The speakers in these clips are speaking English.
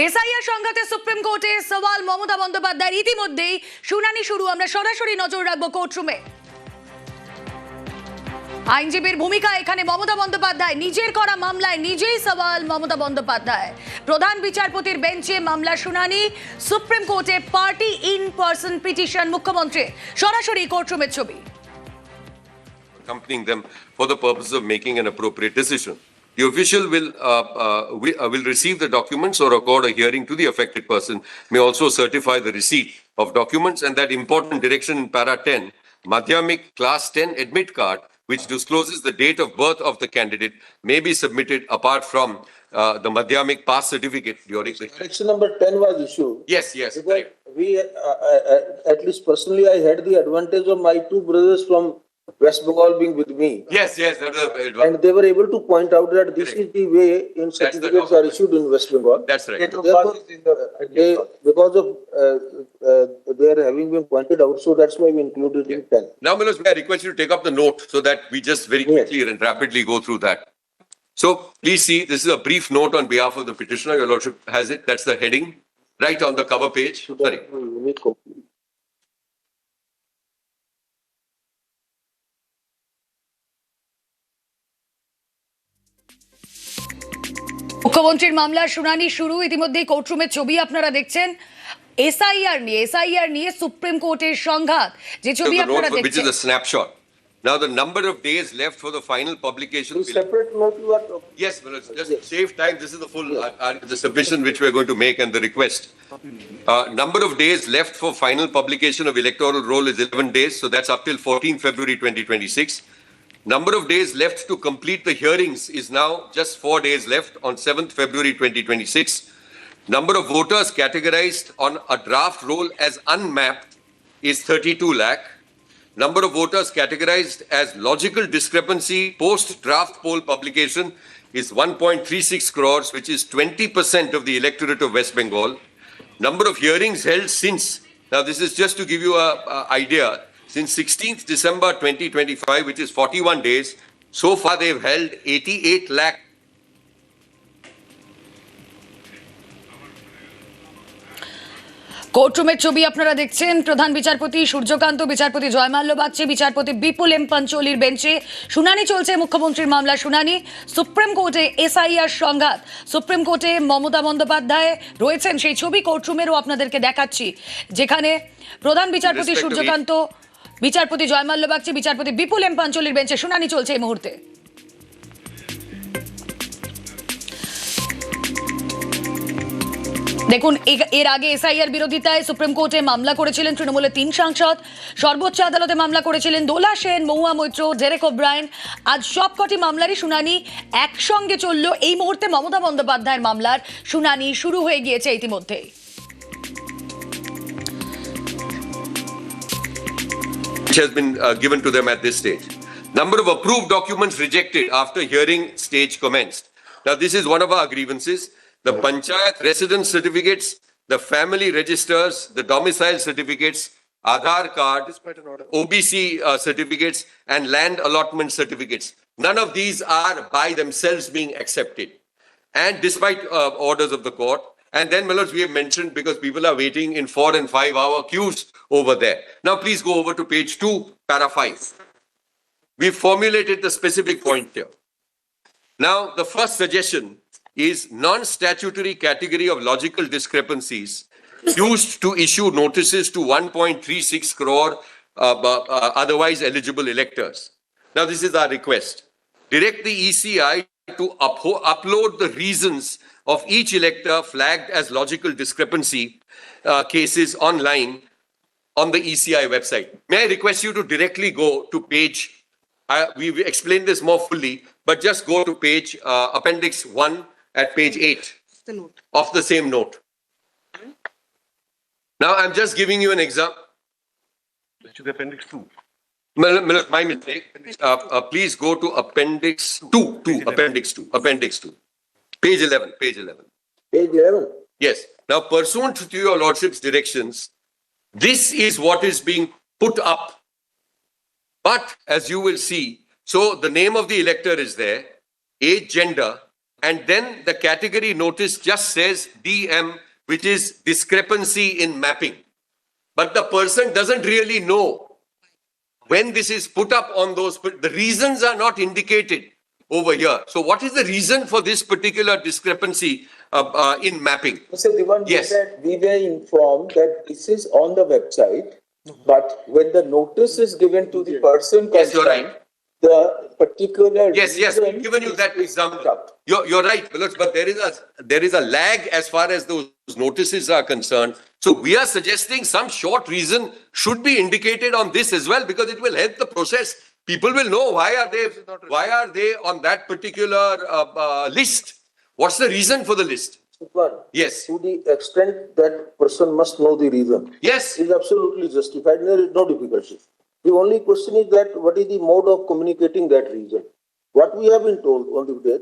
SIR সংঘাতে supreme কোর্টে সওয়াল মমতা বন্দ্যোপাধ্যায়ের ইতিমধ্যেই শুনানি শুরু। আমরা সরাসরি নজর রাখবো কোর্টরুমে। আইনজীবীর ভূমিকা এখানে মমতা বন্দ্যোপাধ্যায় নিজের করা মামলায় নিজেই সওয়াল মমতা বন্দ্যোপাধ্যায়। প্রধান বিচারপতির বেঞ্চে মামলার শুনানি। সুপ্রিম কোর্টে পার্টি ইন পার্সন পিটিশন মুখ্যমন্ত্রী। সরাসরি কোর্টরুমের ছবি। Accompanying them for the purpose of making an appropriate decision. The official will receive the documents or accord a hearing to the affected person, may also certify the receipt of documents, and that important direction in para 10, Madhyamik class 10 admit card, which discloses the date of birth of the candidate, may be submitted apart from the Madhyamik pass certificate during the Direction number 10 was issued. Yes, Because correct. we, at least personally, I had the advantage of my two brothers from West Bengal being with me. Yes, that was And they were able to point out that this is the way in the certificates are issued in West Bengal. that's right. Therefore, because of their having been pointed out, so that's why we included in 10. Now, Manoj, may I request you to take up the note so that we just very quickly and rapidly go through that. So, please see, this is a brief note on behalf of the petitioner. Your Lordship has it. That's the heading, right on the cover page. Sorry. মুখ্যমন্ত্রীর মামলার শুনানি শুরু। ইতিমধ্যেই কোর্টরুমের ছবি আপনারা দেখছেন। SIR নিয়ে supreme কোর্টের সংঘাত, যে ছবি The note আপনারা which is দেখছেন। a snapshot. Now, the number of days left for the final publication. Two separate notes you are talking. Yes, Manoj, just save time. This is the full the submission which we are going to make and the request. Number of days left for final publication of electoral roll is 11 days, so that's up till 14 February 2026. Number of days left to complete the hearings is now just 4 days left on 7th February 2026. Number of voters categorized on a draft roll as unmapped is 32 lakh. Number of voters categorized as logical discrepancy post-draft poll publication is 1.36 crores, which is 20% of the electorate of West Bengal. Number of hearings held since, now this is just to give you a idea, since 16th December 2025, which is 41 days, so far they've held 88 lakh. কোর্টরুমের ছবি আপনারা দেখছেন। প্রধান বিচারপতি সূর্যকান্ত, বিচারপতি জয়মাল্য বাগচি, বিচারপতি বিপুল M পাঞ্চলির বেঞ্চে শুনানি চলছে। মুখ্যমন্ত্রীর মামলার শুনানি। সুপ্রিম কোর্টে এসআইআর সংঘাত। সুপ্রিম কোর্টে মমতা বন্দ্যোপাধ্যায় রয়েছেন, সেই ছবি কোর্টরুমেরও আপনাদেরকে দেখাচ্ছি, যেখানে প্রধান বিচারপতি সূর্যকান্ত, বিচারপতি জয়মাল্য বাগচি, বিচারপতি বিপুল এম পাঞ্চলির বেঞ্চে শুনানি চলছে এই মুহূর্তে। দেখুন, এর আগে এসআইআর বিরোধিতায় সুপ্রিম কোর্টে মামলা করেছিলেন তৃণমূলের 3 সাংসদ। সর্বোচ্চ আদালতে মামলা করেছিলেন দোলা সেন, মহুয়া মৈত্র, ডেরেক ওব্রায়েন। আজ সবকটি মামলারই শুনানি একসঙ্গে চলল। এই মুহূর্তে মমতা বন্দ্যোপাধ্যায়ের মামলার শুনানি শুরু হয়ে গিয়েছে ইতিমধ্যেই। Which has been given to them at this stage. Number of approved documents rejected after hearing stage commenced. Now, this is one of our grievances. The Panchayat residence certificates, the family registers, the domicile certificates, Aadhaar card, OBC certificates, and land allotment certificates. None of these are by themselves being accepted. And despite orders of the court, and then, Manoj, we have mentioned because people are waiting in 4 and 5 hour queues over there. Now, please go over to page 2, para 5. We've formulated the specific point here. Now, the first suggestion is non-statutory category of logical discrepancies used to issue notices to 1.36 crore otherwise eligible electors. Now, this is our request. Direct the ECI to upload the reasons of each elector flagged as logical discrepancy cases online on the ECI website. May I request you to directly go to page, we've explained this more fully, but just go to page appendix 1 at page 8 of the same note. Now, I'm just giving you an example. To the appendix 2. My mistake. Please go to appendix 2, appendix 2. Page 11. Page 11. Yes. Now, pursuant to your Lordship's directions, this is what is being put up. But, as you will see, so the name of the elector is there, age, gender, and then the category notice just says DM, which is discrepancy in mapping. But the person doesn't really know when this is put up on those, the reasons are not indicated over here. So what is the reason for this particular discrepancy in mapping? Mr. Diwan, Yes. we were informed that this is on the website, but when the notice is given to the person Yes, you're concerned, right. the particular. Yes, reason we've given you that is example. picked up. You're right, Baloch, but there is a lag as far as those notices are concerned. So we are suggesting some short reason should be indicated on this as well, because it will help the process. People will know why are they on that particular list? What's the reason for the list? One, Yes. to the extent that person must know the reason, Yes. is absolutely justified. There is no difficulty. The only question is that what is the mode of communicating that reason? What we have been told on the day,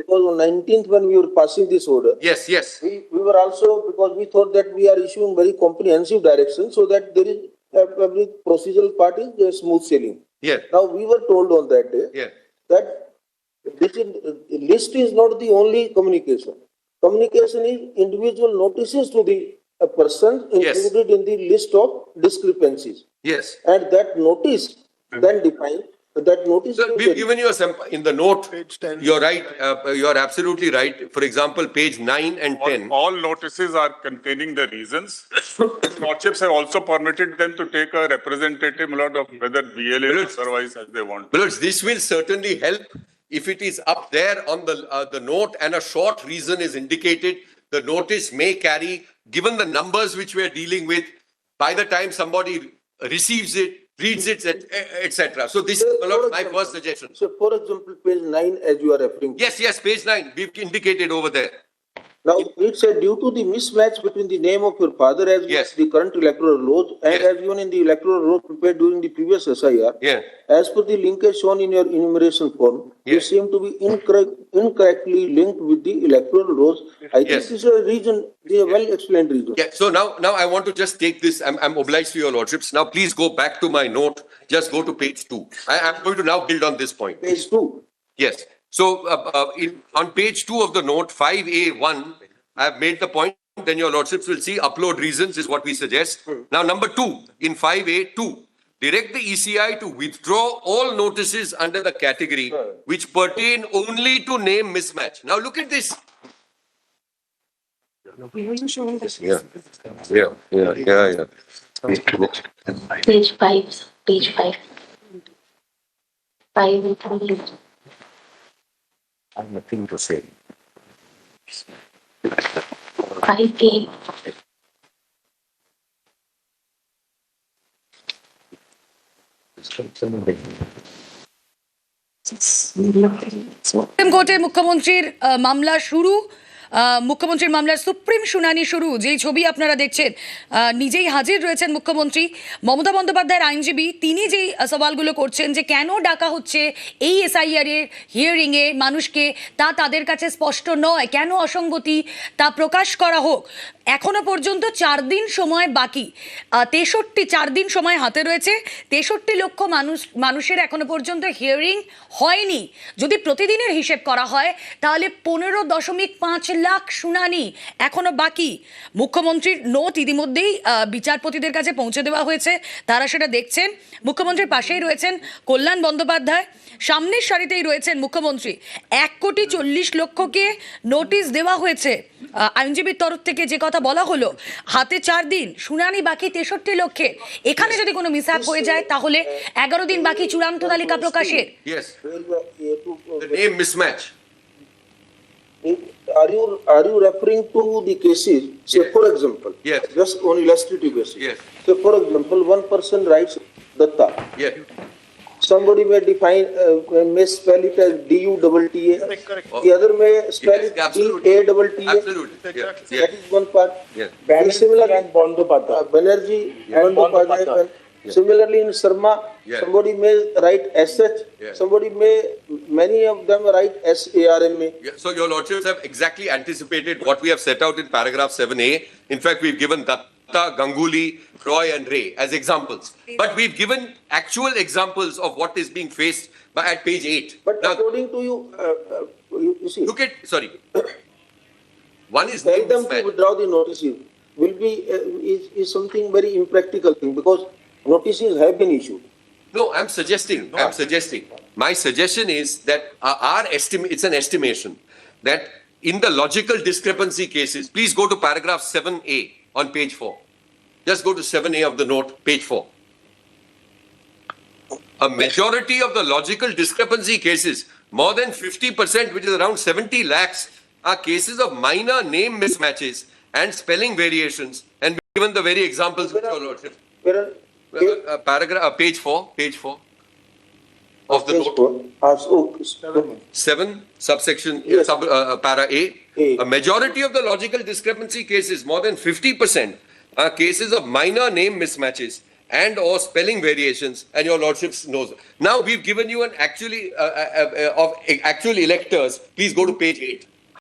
because on 19th when we were passing this order, Yes. Yes. we were also, because we thought that we are issuing very comprehensive direction so that there is every procedural part is smooth sailing. Yeah. Now, we were told on that day Yeah. that list is not the only communication. Communication is individual notices to the person Yes. included in the list of discrepancies. Yes. And that notice then define, that notice. Sir, we've given you a sample in the note. Page 10. You're right. You're absolutely right. For example, page 9 and 10. All notices are containing the reasons. Lordships have also permitted them to take a representative lot of whether BLA or otherwise as they want. Billuts, this will certainly help if it is up there on the note and a short reason is indicated. The notice may carry, given the numbers which we are dealing with, by the time somebody receives it, reads it, etc. So this is my first suggestion. So, for example, page 9, as you are referring to. Yes, yes, page 9, we've indicated over there. Now, it said due to the mismatch between the name of your father as well Yes. as the current electoral rolls and Yes. as given in the electoral roll prepared during the previous SIR, Yeah. as per the linkage shown in your enumeration form, you Yes. seem to be incorrectly linked with the electoral rolls. I think Yes. this is a reason, the well explained reason. Yeah, so now I want to just take this, I'm obliged to your lordships. Now please go back to my note, just go to page 2. I'm going to now build on this point. Page 2. Yes. So on page 2 of the note, 5A1, I have made the point, then your lordships will see upload reasons is what we suggest. Now, number 2, in 5A2, direct the ECI to withdraw all notices under the category which pertain only to name mismatch. Now, look at this. Yeah. Page 5, page 5. 5. I have nothing to say. 5A. Supreme কোর্টে মুখ্যমন্ত্রীর মামলা শুরু, মুখ্যমন্ত্রীর মামলার supreme শুনানি শুরু। যেই ছবি আপনারা দেখছেন, নিজেই হাজির রয়েছেন মুখ্যমন্ত্রী। মমতা বন্দ্যোপাধ্যায়ের আইনজীবী তিনি যেই সওয়ালগুলো করছেন যে কেন ডাকা হচ্ছে এই এসআইআর এর হিয়ারিংয়ে মানুষকে, তা তাদের কাছে স্পষ্ট নয়। কেন অসঙ্গতি তা প্রকাশ করা হোক। এখনো পর্যন্ত 4 দিন সময় বাকি, 4 দিন সময় হাতে রয়েছে। 63 লক্ষ মানুষের এখনো পর্যন্ত হিয়ারিং হয়নি। যদি প্রতিদিনের হিসেব করা হয় তাহলে 15.5 লাখ শুনানি এখনো বাকি। মুখ্যমন্ত্রীর নোট ইতিমধ্যেই বিচারপতিদের কাছে পৌঁছে দেওয়া হয়েছে, তারা সেটা দেখছেন। মুখ্যমন্ত্রীর পাশেই রয়েছেন কল্যাণ বন্দ্যোপাধ্যায়, সামনের সারিতেই রয়েছেন মুখ্যমন্ত্রী। 1,40,00,000কে নোটিশ দেওয়া হয়েছে। আইনজীবীর তরফ থেকে যে কথা বলা হলো, হাতে 4 দিন, শুনানি বাকি 63 লক্ষের। এখানে যদি কোনো মিসহ্যাপ হয়ে যায় তাহলে 11 দিন বাকি চূড়ান্ত তালিকা প্রকাশের। Yes. The name mismatch. Are you referring to the cases, say Yes. for example, Yes. just on illustrative basis. Yes. Say for example, one person writes Datta. Yeah. Somebody may define, may spell it as D-U-T-T-A. The other may spell Yes, it absolutely. D-A-T-T-A. Absolutely. Yeah. That is one part. Yeah. Similarly, and Bandyopadhyay. Banerjee, Yeah. Bandyopadhyay. Similarly, in Sharma, Yeah. somebody may write SH, Yeah. somebody may, many of them write SARMA. Yeah, so your lordships have exactly anticipated what we have set out in paragraph 7A. In fact, we've given Datta, Ganguly, Roy and Ray as examples. But we've given actual examples of what is being faced at page 8. But Now, according to you, you see, Look at, sorry. One is tell name them to mismatch. withdraw the notices will be, is something very impractical thing because notices have been issued. No, I'm suggesting. My suggestion is that our estimate, it's an estimation, that in the logical discrepancy cases, please go to paragraph 7A on page 4. Just go to 7A of the note, page 4. A majority of the logical discrepancy cases, more than 50%, which is around 70 lakhs, are cases of minor name mismatches and spelling variations, and given the very examples which your lordship. Where, Paragraph, page 4 of the page note. 4, 7, subsection, Yes. para A. A. A majority of the logical discrepancy cases, more than 50%, are cases of minor name mismatches and or spelling variations, and your lordships knows. Now we've given you an actually, of actual electors. Please go to page 8.